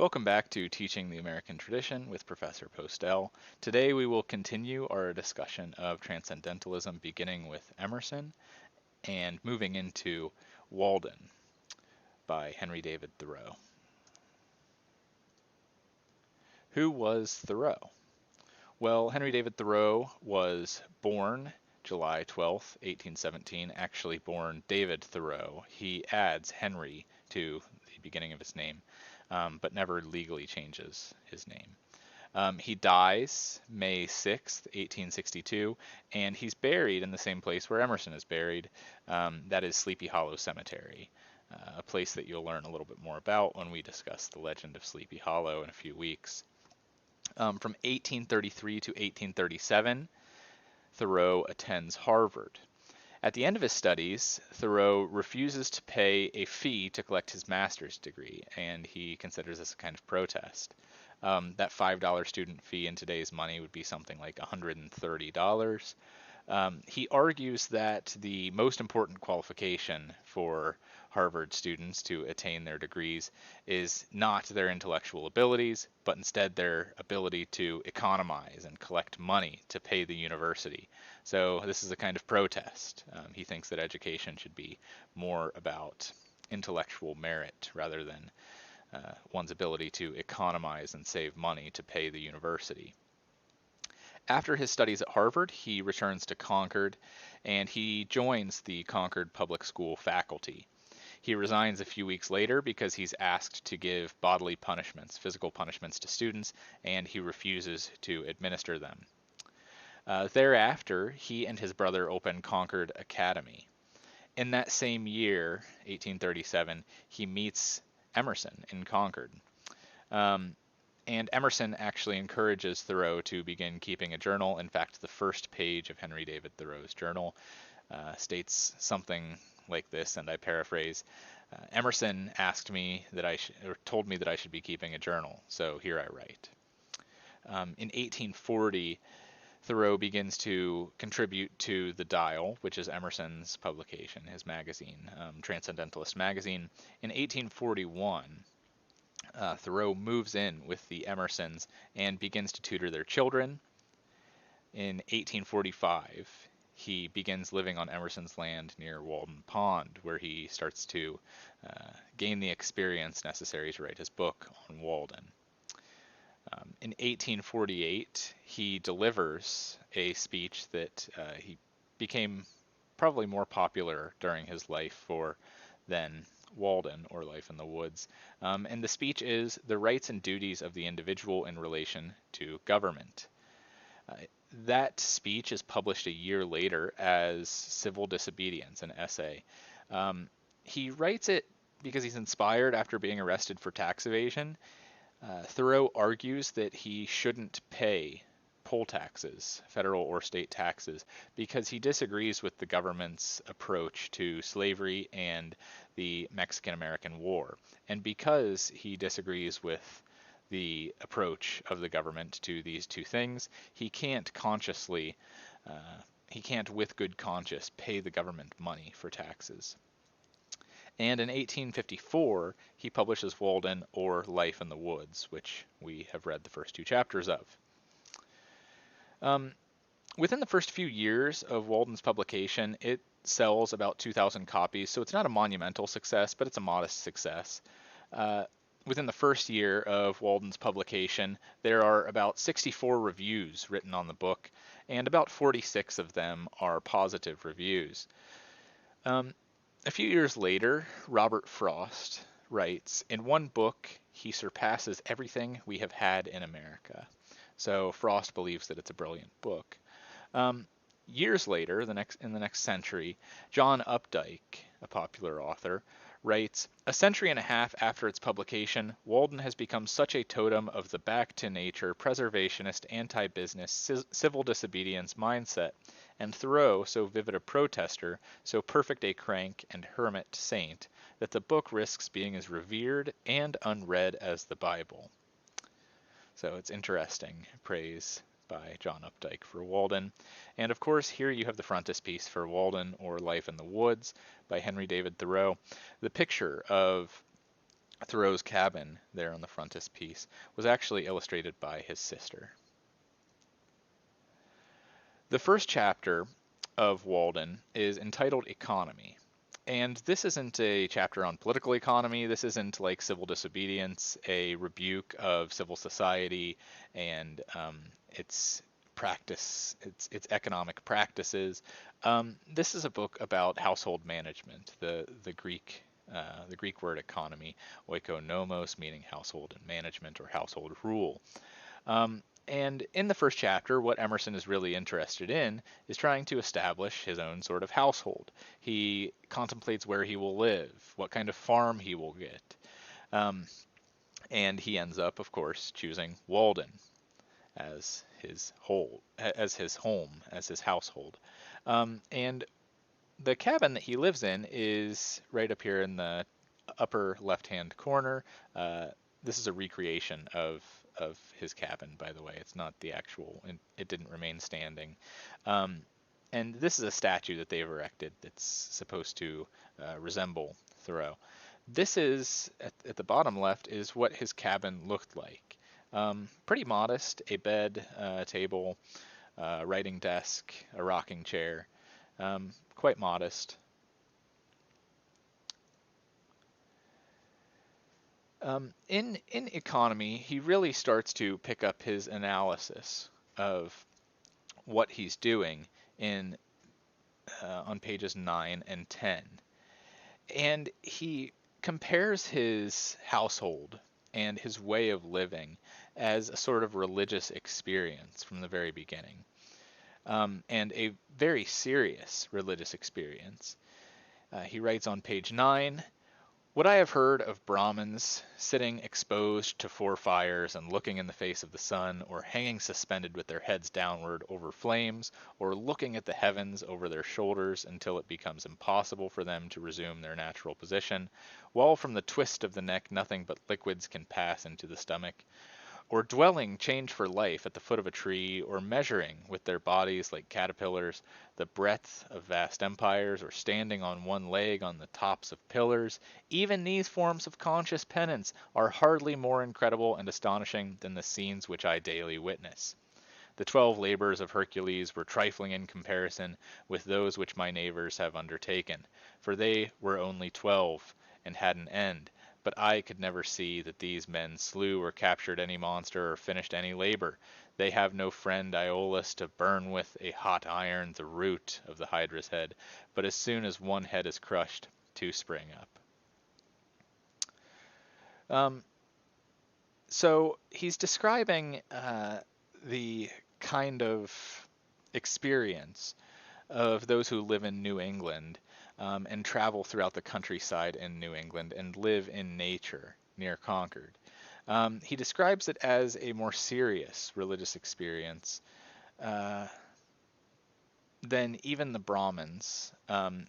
Welcome back to Teaching the American Tradition with Professor Postel. Today we will continue our discussion of transcendentalism beginning with Emerson and moving into Walden by Henry David Thoreau. Who was Thoreau? Well, Henry David Thoreau was born July 12th, 1817, actually born David Thoreau. He adds Henry to the beginning of his name, but never legally changes his name. He dies May 6th, 1862, and he's buried in the same place where Emerson is buried. That is Sleepy Hollow Cemetery, a place that you'll learn a little bit more about when we discuss the legend of Sleepy Hollow in a few weeks. From 1833 to 1837, Thoreau attends Harvard. At the end of his studies, Thoreau refuses to pay a fee to collect his master's degree, and he considers this a kind of protest. That $5 student fee in today's money would be something like $130. He argues that the most important qualification for Harvard students to attain their degrees is not their intellectual abilities, but instead their ability to economize and collect money to pay the university. So this is a kind of protest. He thinks that education should be more about intellectual merit rather than one's ability to economize and save money to pay the university. After his studies at Harvard, he returns to Concord and he joins the Concord Public School faculty. He resigns a few weeks later because he's asked to give bodily punishments, physical punishments to students, and he refuses to administer them. Thereafter, he and his brother open Concord Academy. In that same year, 1837, he meets Emerson in Concord. And Emerson actually encourages Thoreau to begin keeping a journal. In fact, the first page of Henry David Thoreau's journal states something like this, and I paraphrase: Emerson asked me that or told me that I should be keeping a journal, so here I write. In 1840, Thoreau begins to contribute to The Dial, which is Emerson's publication, his magazine, Transcendentalist magazine. In 1841, Thoreau moves in with the Emersons and begins to tutor their children. In 1845, he begins living on Emerson's land near Walden Pond, where he starts to gain the experience necessary to write his book on Walden. In 1848, he delivers a speech that he became probably more popular during his life for than Walden or Life in the Woods. And the speech is The Rights and Duties of the Individual in Relation to Government. That speech is published a year later as Civil Disobedience, an essay. He writes it because he's inspired after being arrested for tax evasion. Thoreau argues that he shouldn't pay poll taxes, federal or state taxes, because he disagrees with the government's approach to slavery and the Mexican-American War. And because he disagrees with the approach of the government to these two things, he can't with good conscience pay the government money for taxes. And in 1854, he publishes Walden or Life in the Woods, which we have read the first two chapters of. Within the first few years of Walden's publication, it sells about 2,000 copies, so it's not a monumental success, but it's a modest success. Within the first year of Walden's publication, there are about 64 reviews written on the book, and about 46 of them are positive reviews. A few years later, Robert Frost writes, "In one book, he surpasses everything we have had in America." So Frost believes that it's a brilliant book. Years later, in the next century, John Updike, a popular author, writes, "A century and a half after its publication, Walden has become such a totem of the back-to-nature, preservationist, anti-business, civil disobedience mindset, and Thoreau so vivid a protester, so perfect a crank and hermit saint, that the book risks being as revered and unread as the Bible." So it's interesting praise by John Updike for Walden. And of course, here you have the frontispiece for Walden or Life in the Woods by Henry David Thoreau. The picture of Thoreau's cabin there on the frontispiece was actually illustrated by his sister. The first chapter of Walden is entitled Economy. And this isn't a chapter on political economy. This isn't like civil disobedience, a rebuke of civil society and its its economic practices. This is a book about household management. The Greek word economy, oikonomos, meaning household and management or household rule. And in the first chapter, what Emerson is really interested in is trying to establish his own sort of household. He contemplates where he will live, what kind of farm he will get. Um, and he ends up, of course, choosing Walden as his home, as his household. And the cabin that he lives in is right up here in the upper left-hand corner. Uh, this is a recreation of his cabin, by the way. It's not the actual. It didn't remain standing. Um, and this is a statue that they've erected that's supposed to resemble Thoreau. This is at the bottom left is what his cabin looked like. Pretty modest: a bed, a table, a writing desk, a rocking chair. Quite modest. In economy, he really starts to pick up his analysis of what he's doing in on pages 9 and 10. And he compares his household and his way of living as a sort of religious experience from the very beginning, and a very serious religious experience. He writes on page 9, "What I have heard of Brahmins sitting exposed to 4 fires and looking in the face of the sun, or hanging suspended with their heads downward over flames, or looking at the heavens over their shoulders until it becomes impossible for them to resume their natural position, while from the twist of the neck nothing but liquids can pass into the stomach, or dwelling change for life at the foot of a tree, or measuring with their bodies like caterpillars the breadth of vast empires, or standing on one leg on the tops of pillars, even these forms of conscious penance are hardly more incredible and astonishing than the scenes which I daily witness. The 12 labors of Hercules were trifling in comparison with those which my neighbors have undertaken, for they were only 12, and had an end, but I could never see that these men slew or captured any monster or finished any labor. They have no friend Iolaus to burn with a hot iron the root of the Hydra's head, but as soon as one head is crushed, 2 spring up." Um, so he's describing the kind of experience of those who live in New England, and travel throughout the countryside in New England and live in nature near Concord. He describes it as a more serious religious experience uh, than even the Brahmins,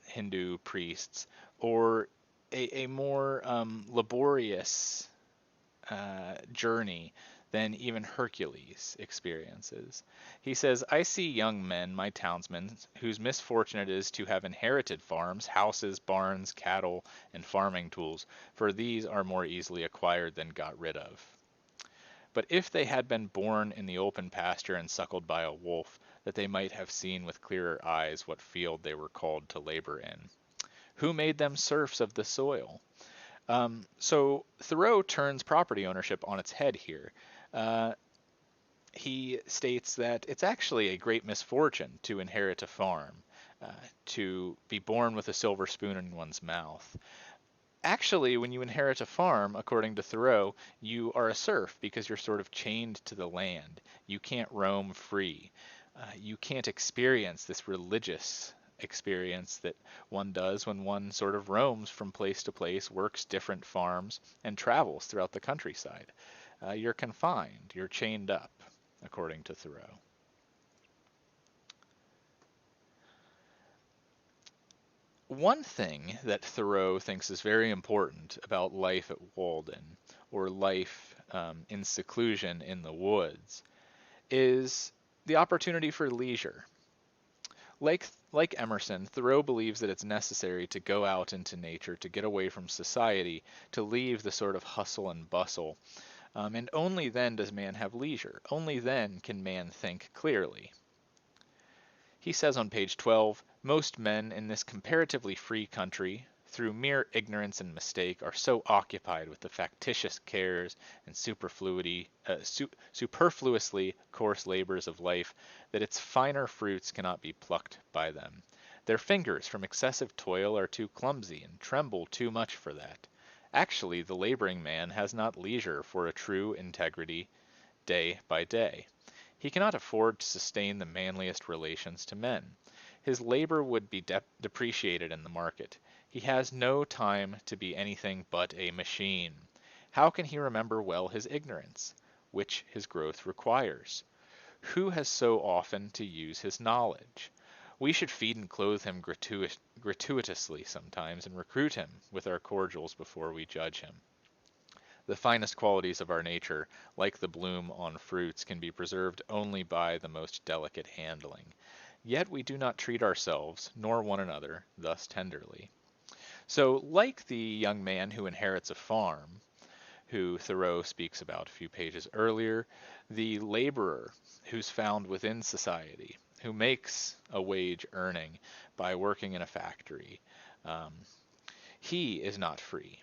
Hindu priests, or a more laborious journey than even Hercules experiences. He says, "I see young men, my townsmen, whose misfortune it is to have inherited farms, houses, barns, cattle, and farming tools, for these are more easily acquired than got rid of. But if they had been born in the open pasture and suckled by a wolf, that they might have seen with clearer eyes what field they were called to labor in. Who made them serfs of the soil?" So Thoreau turns property ownership on its head here. Uh, he states that it's actually a great misfortune to inherit a farm, uh, to be born with a silver spoon in one's mouth. Actually, when you inherit a farm, according to Thoreau, you are a serf because you're sort of chained to the land. You can't roam free. You can't experience this religious experience that one does when one sort of roams from place to place, works different farms, and travels throughout the countryside. You're confined, you're chained up, according to Thoreau. One thing that Thoreau thinks is very important about life at Walden, or life in seclusion in the woods, is the opportunity for leisure. Like Emerson, Thoreau believes that it's necessary to go out into nature, to get away from society, to leave the sort of hustle and bustle. And only then does man have leisure. Only then can man think clearly. He says on page 12, most men in this comparatively free country, through mere ignorance and mistake, are so occupied with the factitious cares and superfluously coarse labors of life that its finer fruits cannot be plucked by them. Their fingers from excessive toil are too clumsy and tremble too much for that. Actually, the laboring man has not leisure for a true integrity day by day. He cannot afford to sustain the manliest relations to men. His labor would be depreciated in the market. He has no time to be anything but a machine. How can he remember well his ignorance, which his growth requires? Who has so often to use his knowledge? We should feed and clothe him gratuitously sometimes, and recruit him with our cordials before we judge him. The finest qualities of our nature, like the bloom on fruits, can be preserved only by the most delicate handling. Yet we do not treat ourselves, nor one another, thus tenderly. So, like the young man who inherits a farm, who Thoreau speaks about a few pages earlier, the laborer who's found within society, who makes a wage earning by working in a factory, um, he is not free.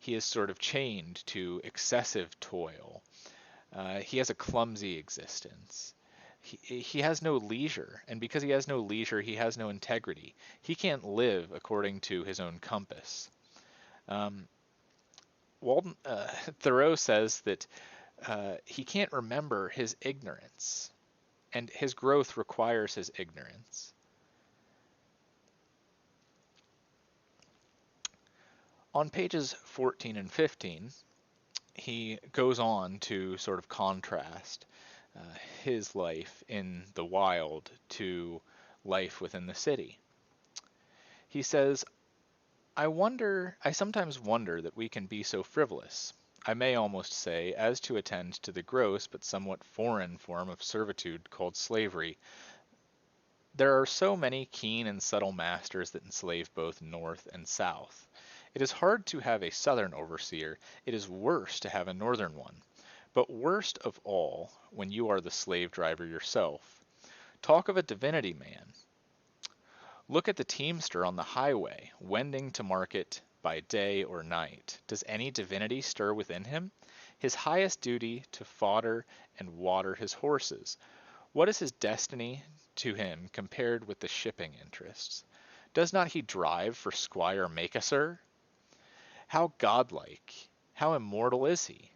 He is sort of chained to excessive toil. He has a clumsy existence. He has no leisure, and because he has no leisure, he has no integrity. He can't live according to his own compass. Um, Walden, Thoreau says that he can't remember his ignorance, and his growth requires his ignorance. On pages 14 and 15, he goes on to sort of contrast uh, his life in the wild to life within the city. He says, I sometimes wonder that we can be so frivolous, I may almost say, as to attend to the gross but somewhat foreign form of servitude called slavery. There are so many keen and subtle masters that enslave both North and South. It is hard to have a Southern overseer, it is worse to have a Northern one. But worst of all, when you are the slave driver yourself. Talk of a divinity man. Look at the teamster on the highway, wending to market by day or night. Does any divinity stir within him? His highest duty to fodder and water his horses. What is his destiny to him compared with the shipping interests? Does not he drive for Squire Makeser? How godlike, how immortal is he?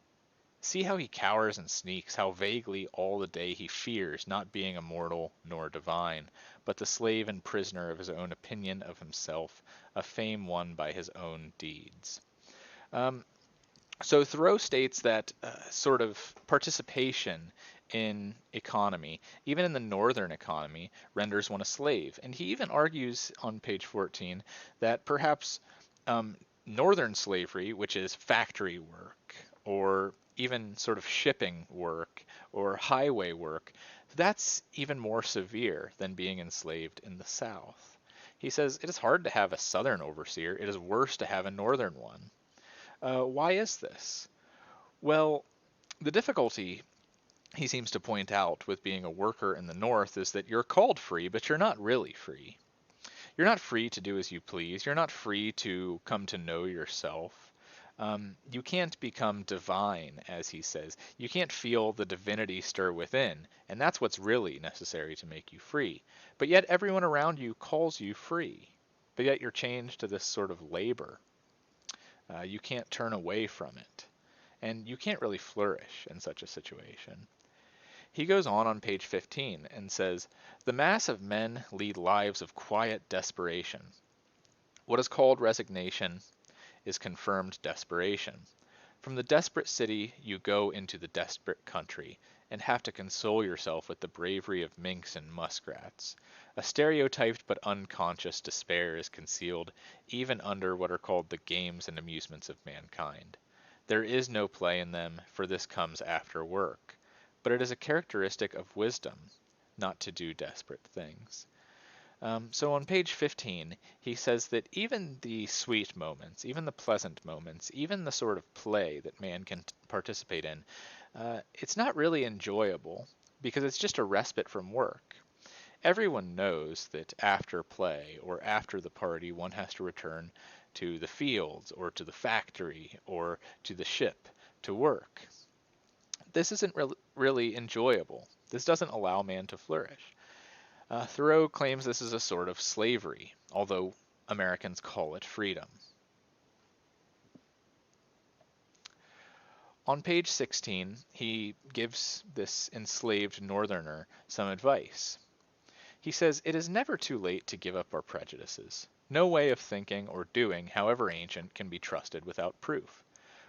See how he cowers and sneaks, how vaguely all the day he fears not being immortal nor divine, but the slave and prisoner of his own opinion of himself, a fame won by his own deeds. Um, so Thoreau states that sort of participation in economy, even in the northern economy, renders one a slave. And he even argues on page 14 that perhaps um, northern slavery, which is factory work or even sort of shipping work or highway work, that's even more severe than being enslaved in the South. He says it is hard to have a southern overseer, it is worse to have a northern one. Why is this? Well, the difficulty he seems to point out with being a worker in the North is that you're called free, but you're not really free. You're not free to do as you please. You're not free to come to know yourself. You can't become divine, as he says. You can't feel the divinity stir within, and that's what's really necessary to make you free. But yet everyone around you calls you free. But yet you're chained to this sort of labor. You can't turn away from it. And you can't really flourish in such a situation. He goes on page 15 and says, the mass of men lead lives of quiet desperation. What is called resignation is confirmed desperation. From the desperate city you go into the desperate country, and have to console yourself with the bravery of minks and muskrats. A stereotyped but unconscious despair is concealed even under what are called the games and amusements of mankind. There is no play in them, for this comes after work. But it is a characteristic of wisdom not to do desperate things. So on page 15, he says that even the sweet moments, even the pleasant moments, even the sort of play that man can participate in, it's not really enjoyable because it's just a respite from work. Everyone knows that after play or after the party, one has to return to the fields or to the factory or to the ship to work. This isn't really enjoyable. This doesn't allow man to flourish. Thoreau claims this is a sort of slavery, although Americans call it freedom. On page 16, he gives this enslaved northerner some advice. He says, "It is never too late to give up our prejudices. No way of thinking or doing, however ancient, can be trusted without proof.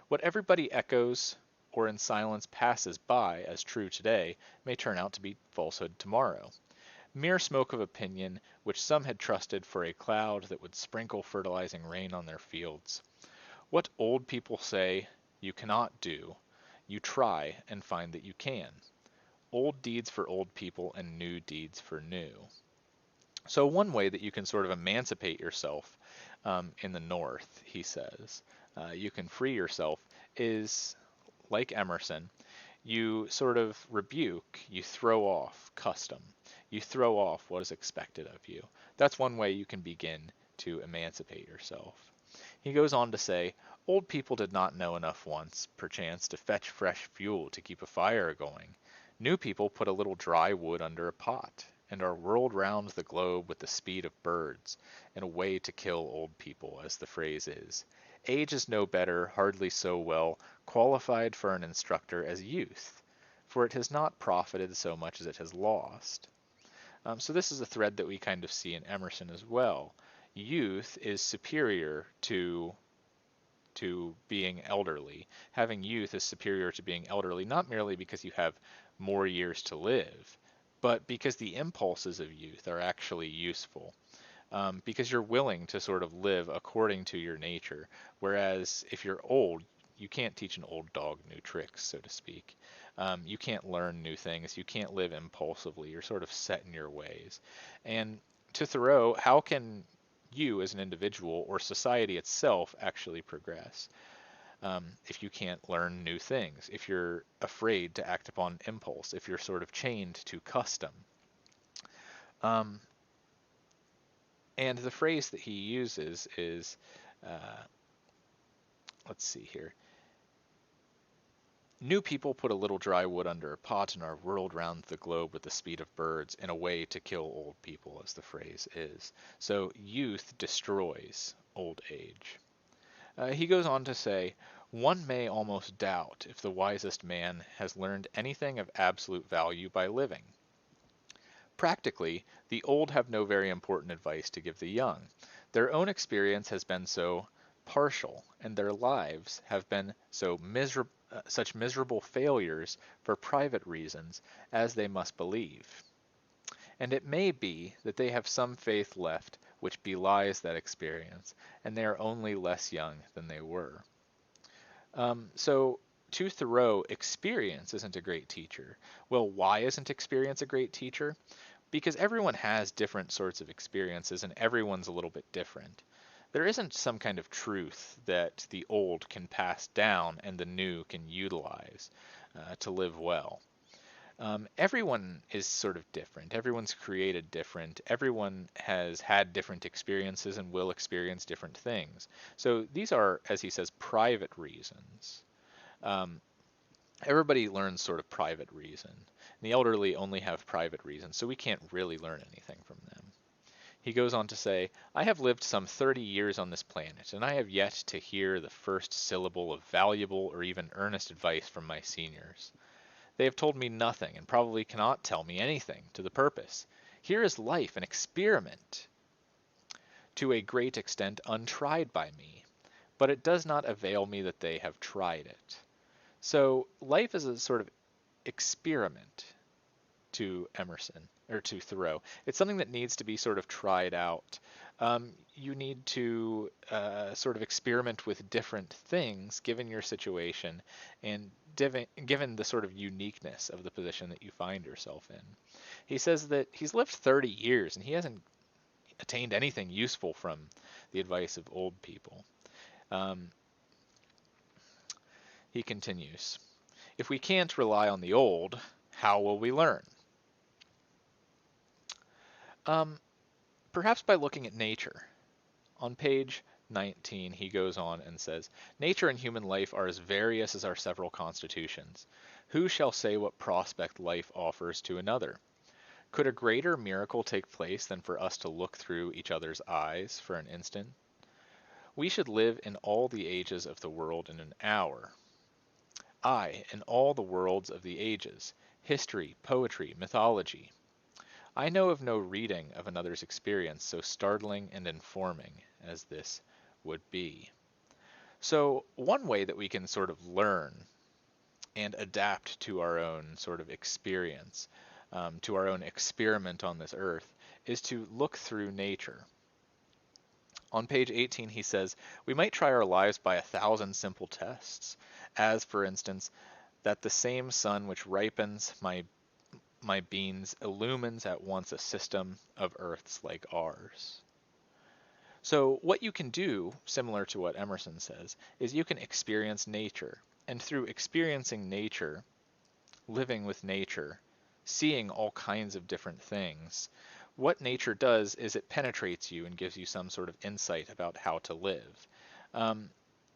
What everybody echoes or in silence passes by as true today may turn out to be falsehood tomorrow. Mere smoke of opinion, which some had trusted for a cloud that would sprinkle fertilizing rain on their fields. What old people say you cannot do, you try and find that you can. Old deeds for old people and new deeds for new." So one way that you can sort of emancipate yourself in the North, he says, you can free yourself is like Emerson. You sort of rebuke, you throw off custom, you throw off what is expected of you. That's one way you can begin to emancipate yourself. He goes on to say, "Old people did not know enough once, perchance, to fetch fresh fuel to keep a fire going. New people put a little dry wood under a pot, and are whirled round the globe with the speed of birds, in a way to kill old people, as the phrase is. Age is no better, hardly so well qualified for an instructor as youth, for it has not profited so much as it has lost." So this is a thread that we kind of see in Emerson as well. Youth is superior to being elderly. Having youth is superior to being elderly, not merely because you have more years to live, but because the impulses of youth are actually useful. Because you're willing to sort of live according to your nature. Whereas if you're old, you can't teach an old dog new tricks, so to speak. You can't learn new things. You can't live impulsively. You're sort of set in your ways. And to Thoreau, how can you as an individual or society itself actually progress if you can't learn new things, if you're afraid to act upon impulse, if you're sort of chained to custom? Um, and the phrase that he uses is, let's see here. "New people put a little dry wood under a pot and are whirled round the globe with the speed of birds, in a way to kill old people," as the phrase is. So youth destroys old age. He goes on to say, "One may almost doubt if the wisest man has learned anything of absolute value by living. Practically, the old have no very important advice to give the young. Their own experience has been so partial, and their lives have been such miserable failures for private reasons as they must believe. And it may be that they have some faith left which belies that experience, and they are only less young than they were." So to Thoreau, experience isn't a great teacher. Well, why isn't experience a great teacher? Because everyone has different sorts of experiences and everyone's a little bit different. There isn't some kind of truth that the old can pass down and the new can utilize to live well. Everyone is sort of different. Everyone's created different. Everyone has had different experiences and will experience different things. So these are, as he says, private reasons. Um, Everybody learns sort of private reason. The elderly only have private reason, so we can't really learn anything from them. He goes on to say, "I have lived some 30 years on this planet, and I have yet to hear the first syllable of valuable or even earnest advice from my seniors. They have told me nothing, and probably cannot tell me anything to the purpose. Here is life, an experiment, to a great extent untried by me, but it does not avail me that they have tried it." So life is a sort of experiment to Emerson, or to Thoreau. It's something that needs to be sort of tried out. You need to sort of experiment with different things given your situation and given the sort of uniqueness of the position that you find yourself in. He says that he's lived 30 years and he hasn't attained anything useful from the advice of old people. Um, he continues, if we can't rely on the old, how will we learn? Um, Perhaps by looking at nature. On page 19, he goes on and says, nature and human life are as various as our several constitutions. Who shall say what prospect life offers to another? Could a greater miracle take place than for us to look through each other's eyes for an instant? We should live in all the ages of the world in an hour. Ay, in all the worlds of the ages, history, poetry, mythology. I know of no reading of another's experience so startling and informing as this would be. So, one way that we can sort of learn and adapt to our own sort of experience, to our own experiment on this earth, is to look through nature. On page 18, he says, we might try our lives by 1,000 simple tests, as, for instance, that the same sun which ripens my beans illumines at once a system of earths like ours. So what you can do, similar to what Emerson says, is you can experience nature. And through experiencing nature, living with nature, seeing all kinds of different things, what nature does is it penetrates you and gives you some sort of insight about how to live.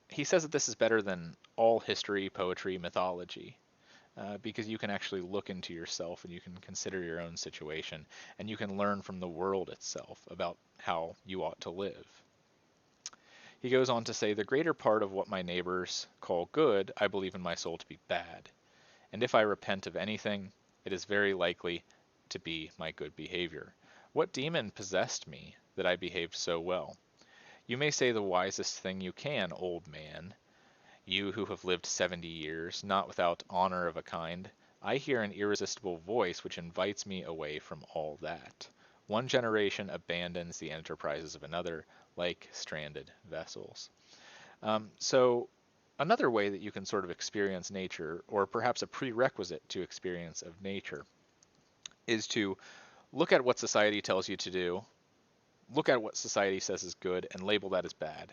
He says that this is better than all history, poetry, mythology. Because you can actually look into yourself and you can consider your own situation and you can learn from the world itself about how you ought to live. He goes on to say, the greater part of what my neighbors call good, I believe in my soul to be bad. And if I repent of anything, it is very likely to be my good behavior. What demon possessed me that I behaved so well? You may say the wisest thing you can, old man. You who have lived 70 years, not without honor of a kind, I hear an irresistible voice which invites me away from all that. One generation abandons the enterprises of another, like stranded vessels. So another way that you can sort of experience nature, or perhaps a prerequisite to experience of nature, is to look at what society tells you to do, look at what society says is good, and label that as bad.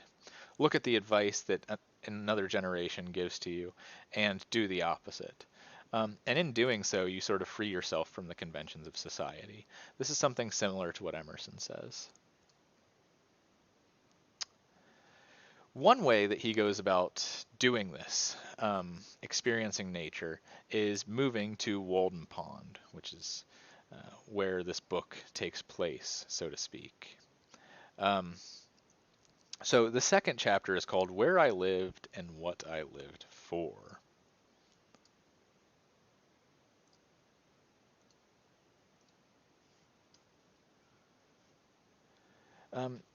Look at the advice that another generation gives to you and do the opposite. And in doing so, you sort of free yourself from the conventions of society. This is something similar to what Emerson says. One way that he goes about doing this, experiencing nature, is moving to Walden Pond, which is where this book takes place, so to speak. So the second chapter is called Where I Lived and What I Lived For.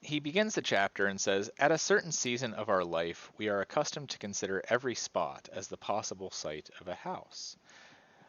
He begins the chapter and says, at a certain season of our life, we are accustomed to consider every spot as the possible site of a house.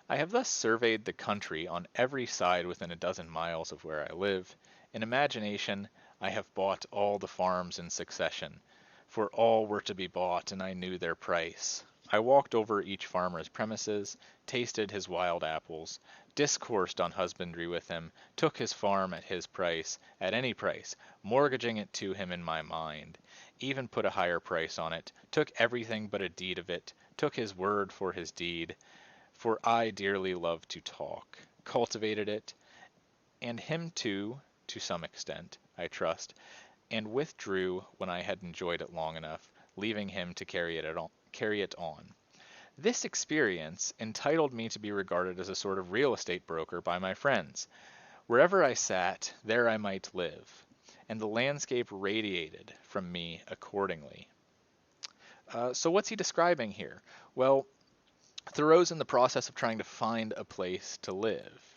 I have thus surveyed the country on every side within a dozen miles of where I live. In imagination, I have bought all the farms in succession, for all were to be bought, and I knew their price. I walked over each farmer's premises, tasted his wild apples, discoursed on husbandry with him, took his farm at his price, at any price, mortgaging it to him in my mind, even put a higher price on it, took everything but a deed of it, took his word for his deed, for I dearly love to talk, cultivated it, and him too, to some extent, I trust, and withdrew when I had enjoyed it long enough, leaving him to carry it on. This experience entitled me to be regarded as a sort of real estate broker by my friends. Wherever I sat, there I might live, and the landscape radiated from me accordingly. So what's he describing here? Well, Thoreau's in the process of trying to find a place to live.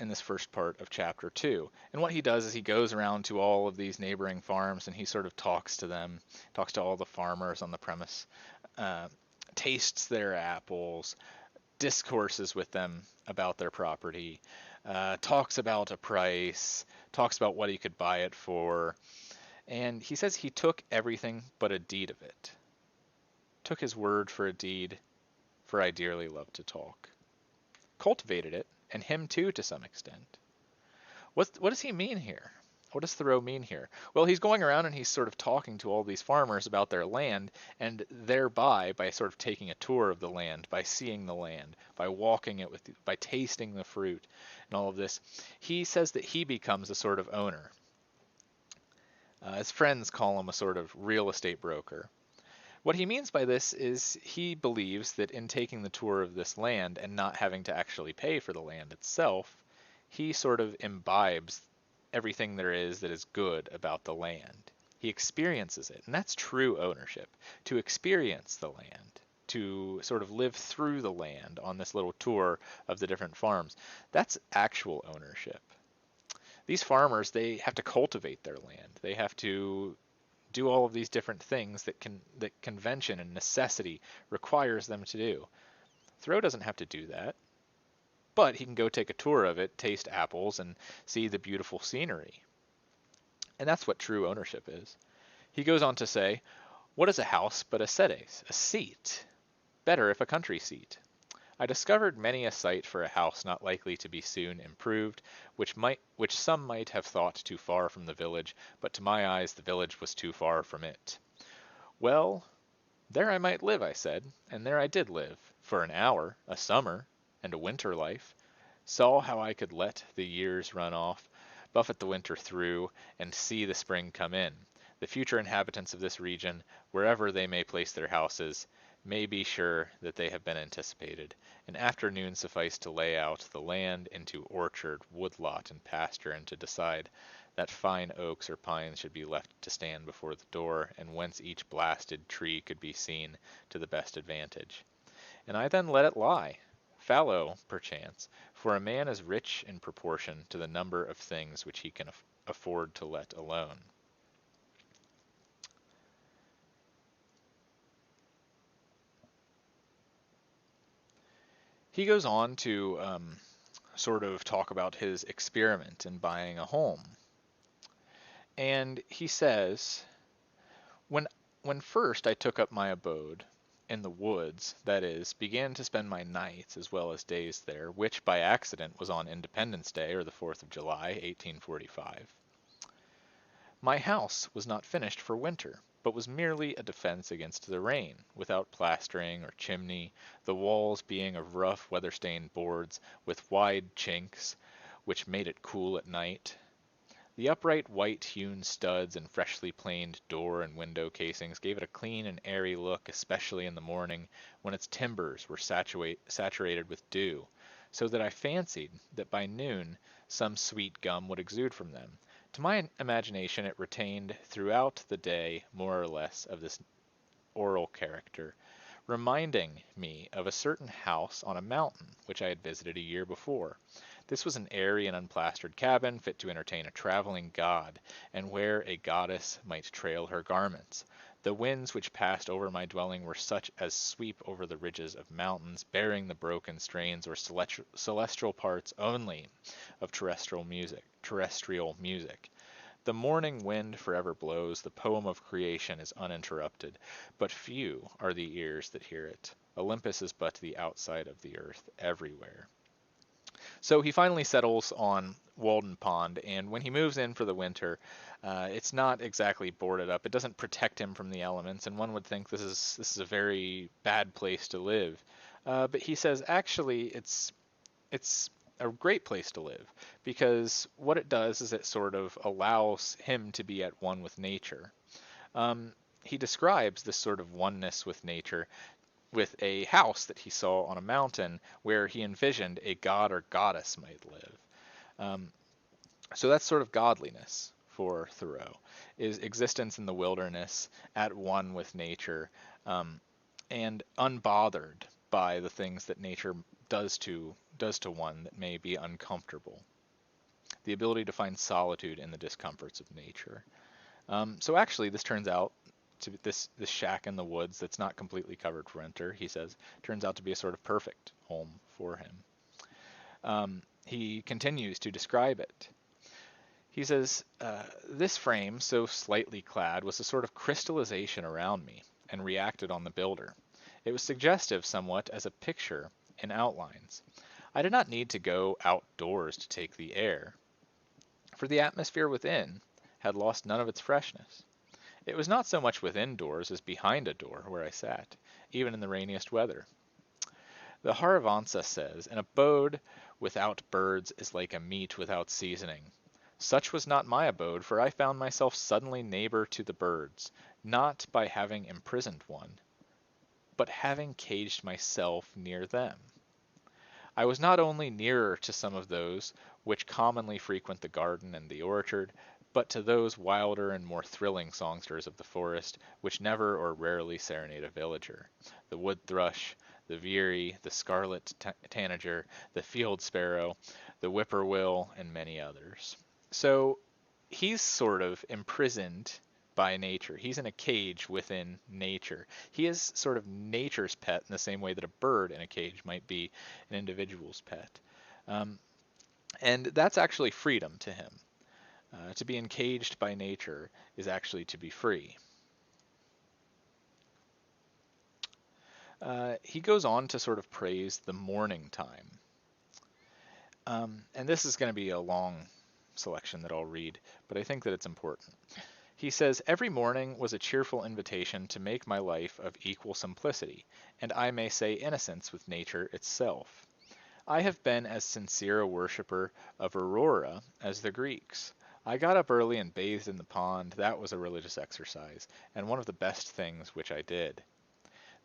In this first part of chapter 2. And what he does is he goes around to all of these neighboring farms and he sort of talks to them, talks to all the farmers on the premise, tastes their apples, discourses with them about their property, talks about a price, talks about what he could buy it for. And he says he took everything but a deed of it. Took his word for a deed, for I dearly love to talk. Cultivated it, and him too to some extent. What does he mean here? What does Thoreau mean here? Well, he's going around and he's sort of talking to all these farmers about their land, and thereby, by sort of taking a tour of the land, by seeing the land, by walking it with, by tasting the fruit, and all of this, he says that he becomes a sort of owner. His friends call him a sort of real estate broker. What he means by this is he believes that in taking the tour of this land and not having to actually pay for the land itself, he sort of imbibes everything there is that is good about the land. He experiences it, and that's true ownership. To experience the land, to sort of live through the land on this little tour of the different farms, that's actual ownership. These farmers, they have to cultivate their land. They have to do all of these different things that convention and necessity requires them to do. Thoreau doesn't have to do that, but he can go take a tour of it, taste apples, and see the beautiful scenery. And that's what true ownership is. He goes on to say, "What is a house but a sedes, a seat? Better if a country seat. I discovered many a site for a house not likely to be soon improved, which some might have thought too far from the village, but to my eyes the village was too far from it. Well, there I might live, I said, and there I did live, for an hour, a summer, and a winter life. Saw how I could let the years run off, buffet the winter through, and see the spring come in. The future inhabitants of this region, wherever they may place their houses, may be sure that they have been anticipated. An afternoon sufficed to lay out the land into orchard, woodlot, and pasture, and to decide that fine oaks or pines should be left to stand before the door, and whence each blasted tree could be seen to the best advantage. And I then let it lie, fallow, perchance, for a man is rich in proportion to the number of things which he can afford to let alone." He goes on to sort of talk about his experiment in buying a home. And he says, when, when first I took up my abode in the woods, that is, began to spend my nights as well as days there, which by accident was on Independence Day or the 4th of July, 1845, my house was not finished for winter, but was merely a defense against the rain, without plastering or chimney, the walls being of rough weather-stained boards, with wide chinks, which made it cool at night. The upright white-hewn studs and freshly planed door and window casings gave it a clean and airy look, especially in the morning, when its timbers were saturated with dew, so that I fancied that by noon some sweet gum would exude from them. To my imagination it retained throughout the day more or less of this oral character, reminding me of a certain house on a mountain which I had visited a year before. This was an airy and unplastered cabin, fit to entertain a traveling god, and where a goddess might trail her garments. The winds which passed over my dwelling were such as sweep over the ridges of mountains, bearing the broken strains or celestial parts only of terrestrial music. The morning wind forever blows, the poem of creation is uninterrupted, but few are the ears that hear it. Olympus is but the outside of the earth everywhere. So he finally settles on Walden Pond, and when he moves in for the winter, it's not exactly boarded up. It doesn't protect him from the elements, and one would think this is a very bad place to live. But he says actually it's a great place to live, because what it does is it sort of allows him to be at one with nature. He describes this sort of oneness with nature with a house that he saw on a mountain where he envisioned a god or goddess might live. So that's sort of godliness for Thoreau, is existence in the wilderness, at one with nature, and unbothered by the things that nature does to one that may be uncomfortable. The ability to find solitude in the discomforts of nature. So actually, this turns out to be this shack in the woods that's not completely covered for winter, he says, turns out to be a sort of perfect home for him. He continues to describe it. He says, this frame, so slightly clad, was a sort of crystallization around me, and reacted on the builder. It was suggestive somewhat as a picture in outlines. I did not need to go outdoors to take the air, for the atmosphere within had lost none of its freshness. It was not so much within doors as behind a door where I sat, even in the rainiest weather. The Harivansa says, an abode without birds is like a meat without seasoning. Such was not my abode, for I found myself suddenly neighbor to the birds, not by having imprisoned one, but having caged myself near them. I was not only nearer to some of those which commonly frequent the garden and the orchard, but to those wilder and more thrilling songsters of the forest, which never or rarely serenade a villager, the wood thrush, the veery, the scarlet tanager, the field sparrow, the whippoorwill, and many others. So he's sort of imprisoned by nature. He's in a cage within nature. He is sort of nature's pet in the same way that a bird in a cage might be an individual's pet. Um, and that's actually freedom to him. To be encaged by nature is actually to be free. He goes on to sort of praise the morning time. And this is going to be a long selection that I'll read, but I think that it's important. He says, every morning was a cheerful invitation to make my life of equal simplicity, and I may say innocence with nature itself. I have been as sincere a worshipper of Aurora as the Greeks. I got up early and bathed in the pond. That was a religious exercise, and one of the best things which I did.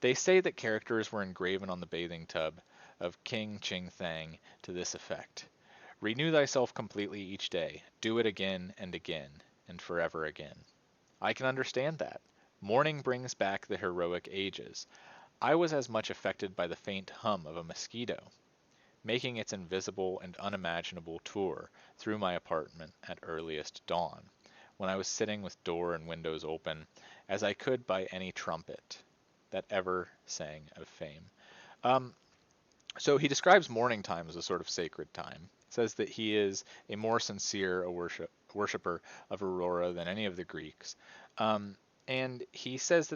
They say that characters were engraven on the bathing tub of King Ching Thang to this effect. Renew thyself completely each day. Do it again and forever again. I can understand that. Morning brings back the heroic ages. I was as much affected by the faint hum of a mosquito, making its invisible and unimaginable tour through my apartment at earliest dawn, when I was sitting with door and windows open, as I could by any trumpet that ever sang of fame. So he describes morning time as a sort of sacred time. Says that he is a more sincere worshipper of Aurora than any of the Greeks. And he says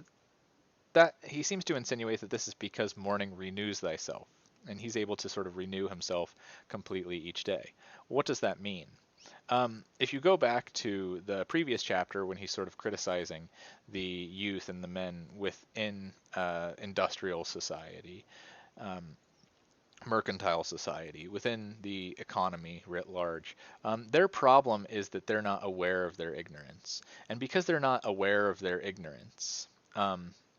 that he seems to insinuate that this is because morning renews thyself, and he's able to sort of renew himself completely each day. What does that mean? If you go back to the previous chapter when he's sort of criticizing the youth and the men within industrial society, um, mercantile society, within the economy writ large, their problem is that they're not aware of their ignorance. And because they're not aware of their ignorance,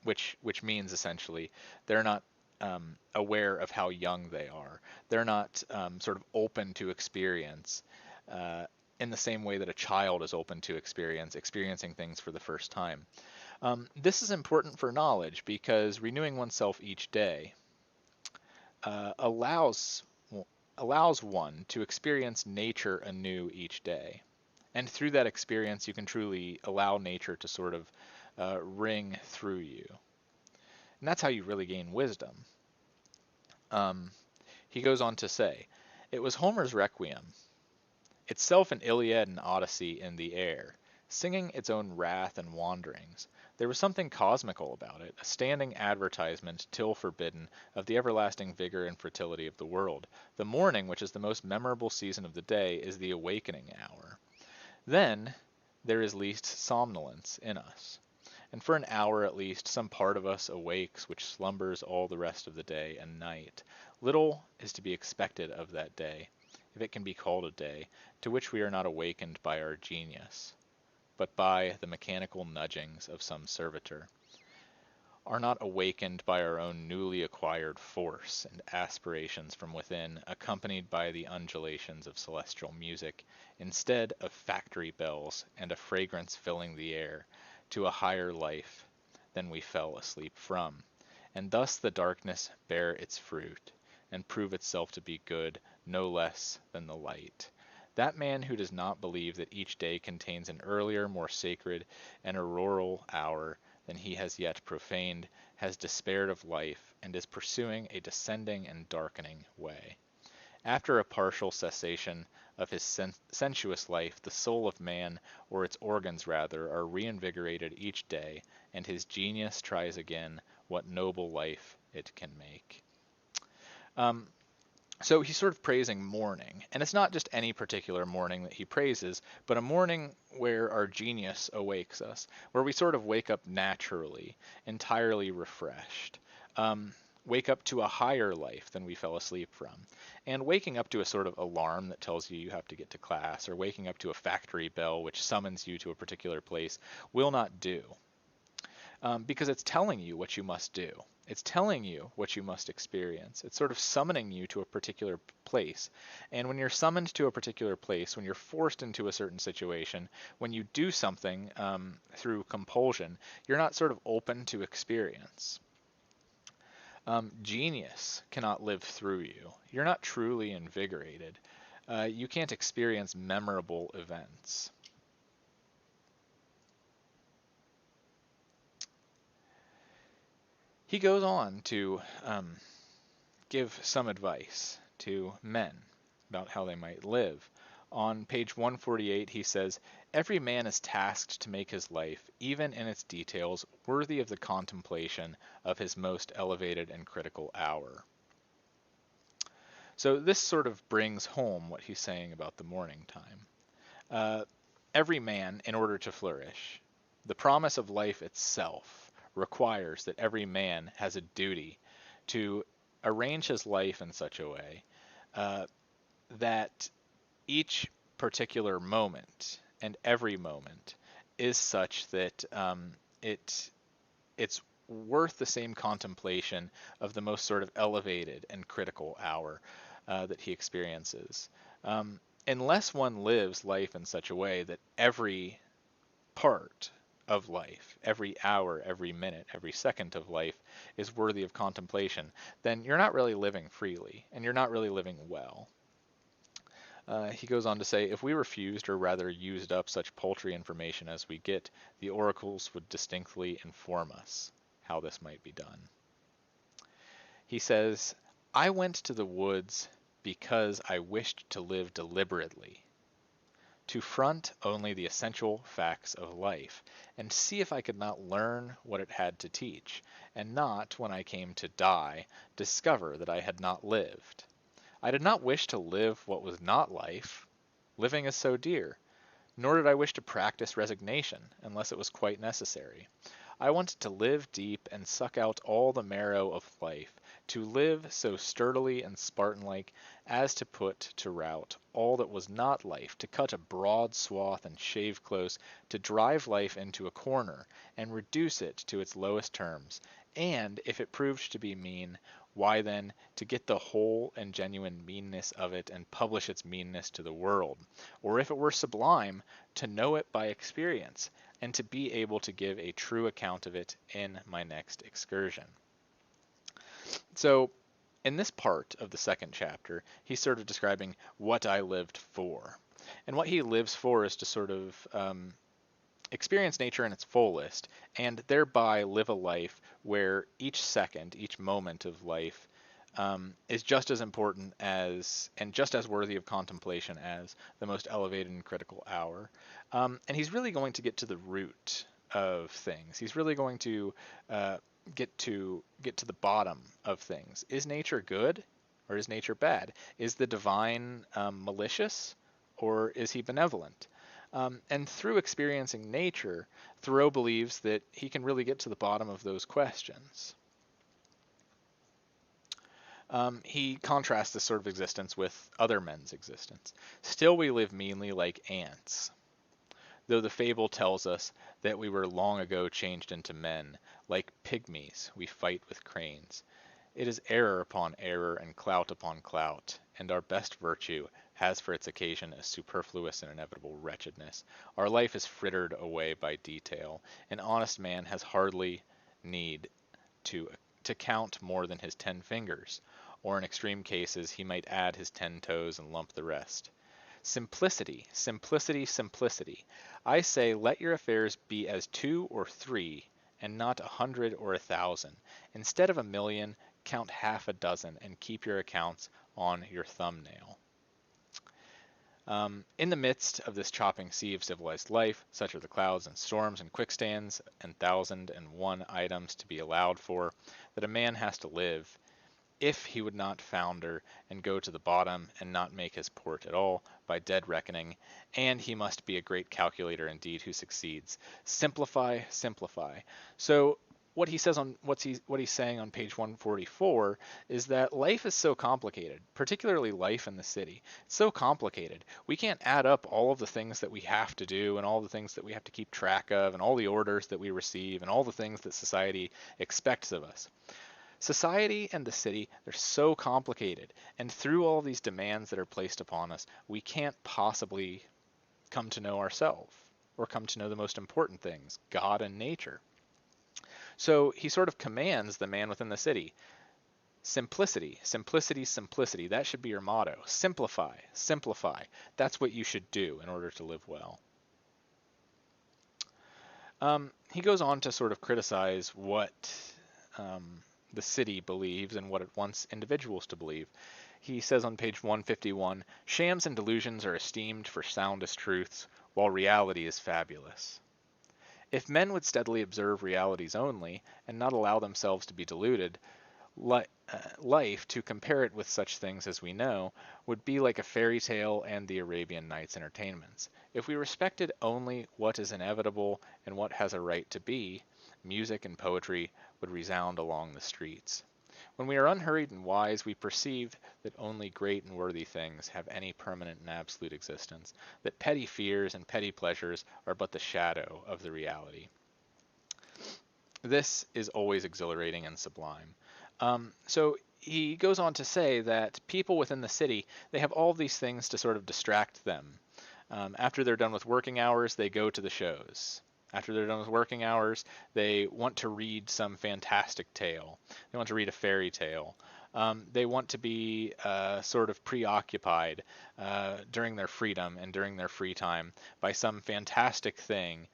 which means essentially they're not aware of how young they are, they're not sort of open to experience in the same way that a child is open to experiencing things for the first time. This is important for knowledge because renewing oneself each day allows one to experience nature anew each day. And through that experience, you can truly allow nature to sort of ring through you. And that's how you really gain wisdom. He goes on to say, it was Homer's Requiem, itself an Iliad and Odyssey in the air, singing its own wrath and wanderings. There was something cosmical about it, a standing advertisement, till forbidden, of the everlasting vigor and fertility of the world. The morning, which is the most memorable season of the day, is the awakening hour. Then there is least somnolence in us, and for an hour at least some part of us awakes which slumbers all the rest of the day and night. Little is to be expected of that day, if it can be called a day, to which we are not awakened by our genius, but by the mechanical nudgings of some servitor, are not awakened by our own newly acquired force and aspirations from within, accompanied by the undulations of celestial music, instead of factory bells and a fragrance filling the air, to a higher life than we fell asleep from, and thus the darkness bear its fruit, and prove itself to be good no less than the light. That man who does not believe that each day contains an earlier, more sacred, and auroral hour than he has yet profaned, has despaired of life, and is pursuing a descending and darkening way. After a partial cessation of his sensuous life, the soul of man, or its organs rather, are reinvigorated each day, and his genius tries again what noble life it can make. So he's sort of praising morning, and it's not just any particular morning that he praises, but a morning where our genius awakes us, where we sort of wake up naturally, entirely refreshed, wake up to a higher life than we fell asleep from. And waking up to a sort of alarm that tells you you have to get to class, or waking up to a factory bell which summons you to a particular place, will not do, because it's telling you what you must do. It's telling you what you must experience. It's sort of summoning you to a particular place. And when you're summoned to a particular place, when you're forced into a certain situation, when you do something through compulsion, you're not sort of open to experience. Genius cannot live through you. You're not truly invigorated. You can't experience memorable events. He goes on to give some advice to men about how they might live. On page 148, he says, "Every man is tasked to make his life, even in its details, worthy of the contemplation of his most elevated and critical hour." So this sort of brings home what he's saying about the morning time. Every man, in order to flourish, the promise of life itself requires that every man has a duty to arrange his life in such a way uh, that each particular moment and every moment is such that it it's worth the same contemplation of the most sort of elevated and critical hour that he experiences. Unless one lives life in such a way that every part of life, every hour, every minute, every second of life is worthy of contemplation, then you're not really living freely and you're not really living well. He goes on to say, "If we refused, or rather used up such paltry information as we get, the oracles would distinctly inform us how this might be done." He says, "I went to the woods because I wished to live deliberately, to front only the essential facts of life, and see if I could not learn what it had to teach, and not, when I came to die, discover that I had not lived. I did not wish to live what was not life. Living is so dear. Nor did I wish to practice resignation, unless it was quite necessary. I wanted to live deep and suck out all the marrow of life, to live so sturdily and Spartan-like as to put to rout all that was not life, to cut a broad swath and shave close, to drive life into a corner and reduce it to its lowest terms, and, if it proved to be mean, why then, to get the whole and genuine meanness of it and publish its meanness to the world, or if it were sublime, to know it by experience, and to be able to give a true account of it in my next excursion." So, in this part of the second chapter, he's sort of describing what I lived for. And what he lives for is to sort of experience nature in its fullest, and thereby live a life where each second, each moment of life is just as important as, and just as worthy of contemplation as, the most elevated and critical hour. And he's really going to get to the root of things. He's really going to get to the bottom of things. Is nature good, or is nature bad? Is the divine malicious, or is he benevolent? And through experiencing nature, Thoreau believes that he can really get to the bottom of those questions. He contrasts this sort of existence with other men's existence. "Still we live meanly like ants, though the fable tells us that we were long ago changed into men. Like pygmies, we fight with cranes. It is error upon error and clout upon clout, and our best virtue has for its occasion a superfluous and inevitable wretchedness. Our life is frittered away by detail. An honest man has hardly need to count more than his 10 fingers, or in extreme cases he might add his 10 toes and lump the rest. Simplicity, simplicity, simplicity. I say, let your affairs be as 2 or 3, and not 100 or 1,000. Instead of 1,000,000, count half a dozen, and keep your accounts on your thumbnail." In the midst of this chopping sea of civilized life, such are the clouds and storms and quicksands and 1,001 items to be allowed for, that a man has to live. if he would not founder and go to the bottom and not make his port at all by dead reckoning, and he must be a great calculator indeed who succeeds. Simplify, simplify. So what he's saying on page 144 is that life is so complicated, particularly life in the city. It's so complicated. We can't add up all of the things that we have to do and all the things that we have to keep track of and all the orders that we receive and all the things that society expects of us. Society and the city, they're so complicated, and through all these demands that are placed upon us, we can't possibly come to know ourselves or come to know the most important things, God and nature. So he sort of commands the man within the city, simplicity, simplicity, simplicity. That should be your motto. Simplify, simplify. That's what you should do in order to live well. He goes on to sort of criticize what the city believes and what it wants individuals to believe. He says on page 151, shams and delusions are esteemed for soundest truths, while reality is fabulous. If men would steadily observe realities only, and not allow themselves to be deluded, life, to compare it with such things as we know, would be like a fairy tale and the Arabian Nights entertainments. If we respected only what is inevitable and what has a right to be, music and poetry would resound along the streets. When we are unhurried and wise, we perceive that only great and worthy things have any permanent and absolute existence, that petty fears and petty pleasures are but the shadow of the reality. This is always exhilarating and sublime. So he goes on to say that people within the city, they have all these things to sort of distract them. After they're done with working hours, they go to the shows. After they're done with working hours, they want to read some fantastic tale. They want to read a fairy tale. They want to be sort of preoccupied during their freedom and during their free time by some fantastic thing,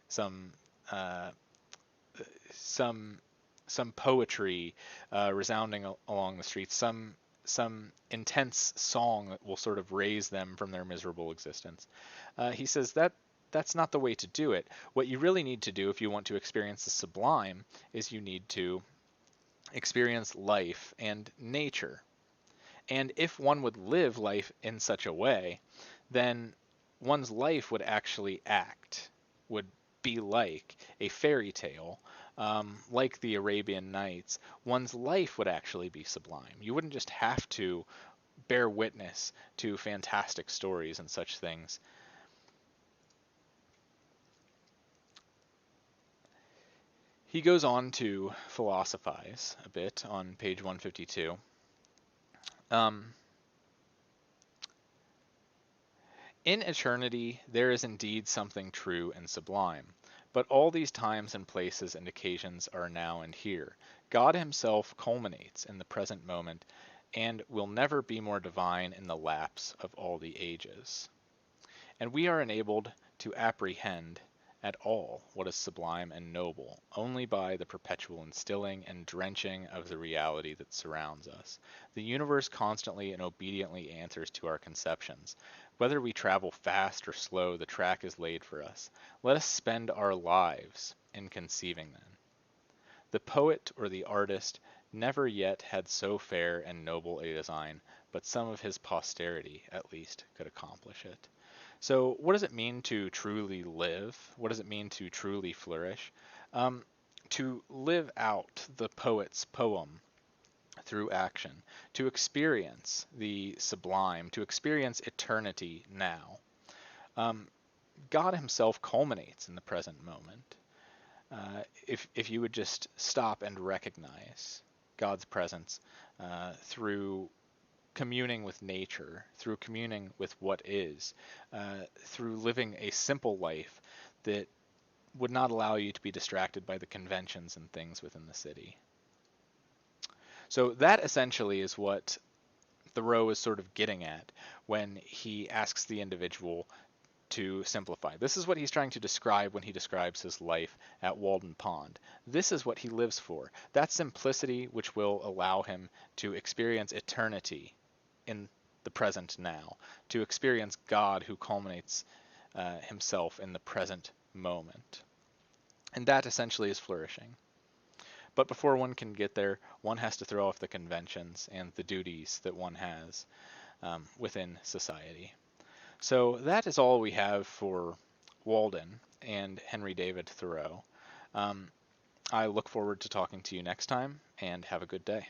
uh, some poetry resounding along the streets, some intense song that will sort of raise them from their miserable existence. He says that that's not the way to do it. What you really need to do if you want to experience the sublime is you need to experience life and nature. And if one would live life in such a way, then one's life would actually act, would be like a fairy tale, like the Arabian Nights. One's life would actually be sublime. You wouldn't just have to bear witness to fantastic stories and such things. He goes on to philosophize a bit on page 152. In eternity there is indeed something true and sublime, but all these times and places and occasions are now and here. God himself culminates in the present moment, and will never be more divine in the lapse of all the ages. And we are enabled to apprehend at all what is sublime and noble only by the perpetual instilling and drenching of the reality that surrounds us. The universe constantly and obediently answers to our conceptions. Whether we travel fast or slow, the track is laid for us. Let us spend our lives in conceiving them. The poet or the artist never yet had so fair and noble a design, but some of his posterity, at least, could accomplish it. So what does it mean to truly live? What does it mean to truly flourish? To live out the poet's poem through action, to experience the sublime, to experience eternity now. God himself culminates in the present moment. If you would just stop and recognize God's presence through communing with nature, through communing with what is, through living a simple life that would not allow you to be distracted by the conventions and things within the city. So that essentially is what Thoreau is sort of getting at when he asks the individual to simplify. This is what he's trying to describe when he describes his life at Walden Pond. This is what he lives for. That simplicity which will allow him to experience eternity in the present now, to experience God who culminates himself in the present moment. And that essentially is flourishing. But before one can get there, one has to throw off the conventions and the duties that one has within society. So that is all we have for Walden and Henry David Thoreau. Um, I look forward to talking to you next time, and have a good day.